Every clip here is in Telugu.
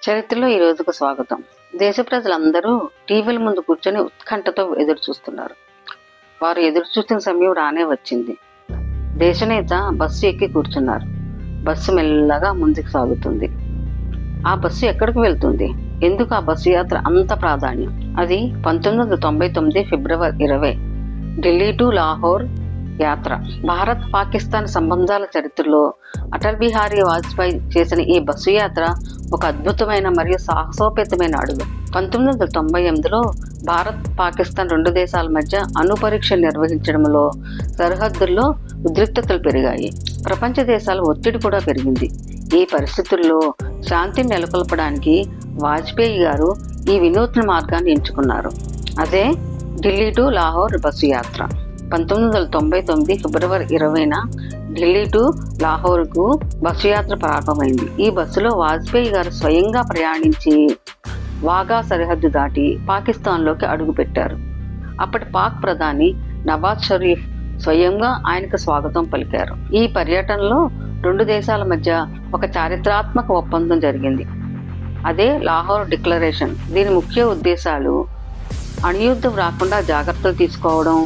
చరిత్రలో ఈ రోజుకు స్వాగతం. దేశ ప్రజలందరూ టీవీల ముందు కూర్చొని ఉత్కంఠతో ఎదురు చూస్తున్నారు. వారు ఎదురు చూసిన సమయం రానే వచ్చింది. దేశనేత బస్సు ఎక్కి కూర్చున్నారు. బస్సు మెల్లగా ముందుకు సాగుతుంది. ఆ బస్సు ఎక్కడికి వెళ్తుంది? ఎందుకు ఆ బస్సు యాత్ర అంత ప్రాధాన్యం? అది 1999 ఫిబ్రవరి 20 ఢిల్లీ టు లాహోర్ యాత్ర. భారత్ పాకిస్తాన్ సంబంధాల చరిత్రలో అటల్ బిహారీ వాజ్పేయి చేసిన ఈ బస్సు యాత్ర ఒక అద్భుతమైన మరియు సాహసోపేతమైన అడుగు. 1998లో భారత్ పాకిస్తాన్ రెండు దేశాల మధ్య అణు పరీక్ష నిర్వహించడంలో సరిహద్దుల్లో ఉద్రిక్తతలు పెరిగాయి. ప్రపంచ దేశాల ఒత్తిడి కూడా పెరిగింది. ఈ పరిస్థితుల్లో శాంతిని నెలకొల్పడానికి వాజ్పేయి గారు ఈ వినూత్న మార్గాన్ని ఎంచుకున్నారు. అదే ఢిల్లీ టు లాహోర్ బస్సు యాత్ర. 1999 ఫిబ్రవరి 20న ఢిల్లీ టు లాహోర్కు బస్సు యాత్ర ప్రారంభమైంది. ఈ బస్సులో వాజ్పేయి గారు స్వయంగా ప్రయాణించి వాఘా సరిహద్దు దాటి పాకిస్తాన్లోకి అడుగుపెట్టారు. అప్పటి పాక్ ప్రధాని నవాజ్ షరీఫ్ స్వయంగా ఆయనకు స్వాగతం పలికారు. ఈ పర్యటనలో రెండు దేశాల మధ్య ఒక చారిత్రాత్మక ఒప్పందం జరిగింది. అదే లాహోర్ డిక్లరేషన్. దీని ముఖ్య ఉద్దేశాలు అణుయుద్ధం రాకుండా జాగ్రత్తలు తీసుకోవడం,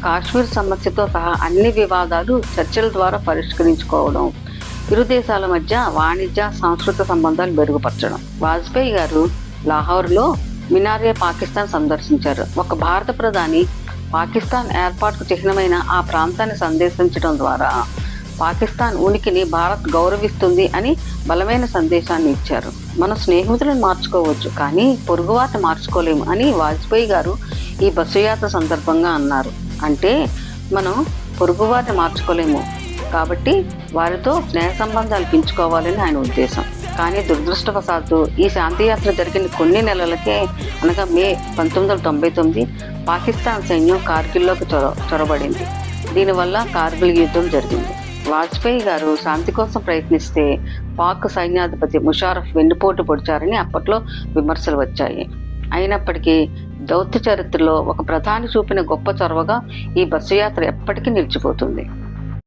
కాశ్మీర్ సమస్యతో సహా అన్ని వివాదాలు చర్చల ద్వారా పరిష్కరించుకోవడం, ఇరు దేశాల మధ్య వాణిజ్య సాంస్కృతిక సంబంధాలు మెరుగుపరచడం. వాజ్పేయి గారు లాహోర్లో మినారే పాకిస్తాన్ సందర్శించారు. ఒక భారత ప్రధాని పాకిస్తాన్ ఏర్పాటుకు చిహ్నమైన ఆ ప్రాంతాన్ని సందర్శించడం ద్వారా పాకిస్తాన్ ఉనికిని భారత్ గౌరవిస్తుంది అని బలమైన సందేశాన్ని ఇచ్చారు. మన స్నేహితులను మార్చుకోవచ్చు, కానీ పొరుగువారిని మార్చుకోలేము అని వాజ్పేయి గారు ఈ బస్సు యాత్ర సందర్భంగా అన్నారు. అంటే మనం పొరుగువారిని మార్చుకోలేము కాబట్టి వారితో స్నేహ సంబంధాలు పెంచుకోవాలని ఆయన ఉద్దేశం. కానీ దురదృష్టవశాత్తు ఈ శాంతియాత్ర జరిగిన కొన్ని నెలలకే, అనగా మే 1999 పాకిస్తాన్ సైన్యం కార్గిల్లోకి చొరబడింది. దీనివల్ల కార్గిల్ యుద్ధం జరిగింది. వాజ్పేయి గారు శాంతి కోసం ప్రయత్నిస్తే పాక్ సైన్యాధిపతి ముషారఫ్ వెన్నుపోటు పొడిచారని అప్పట్లో విమర్శలు వచ్చాయి. అయినప్పటికీ దౌత్య చరిత్రలో ఒక ప్రధాని చూపిన గొప్ప చొరవగా ఈ బస్సు యాత్ర ఎప్పటికీ నిలిచిపోతుంది.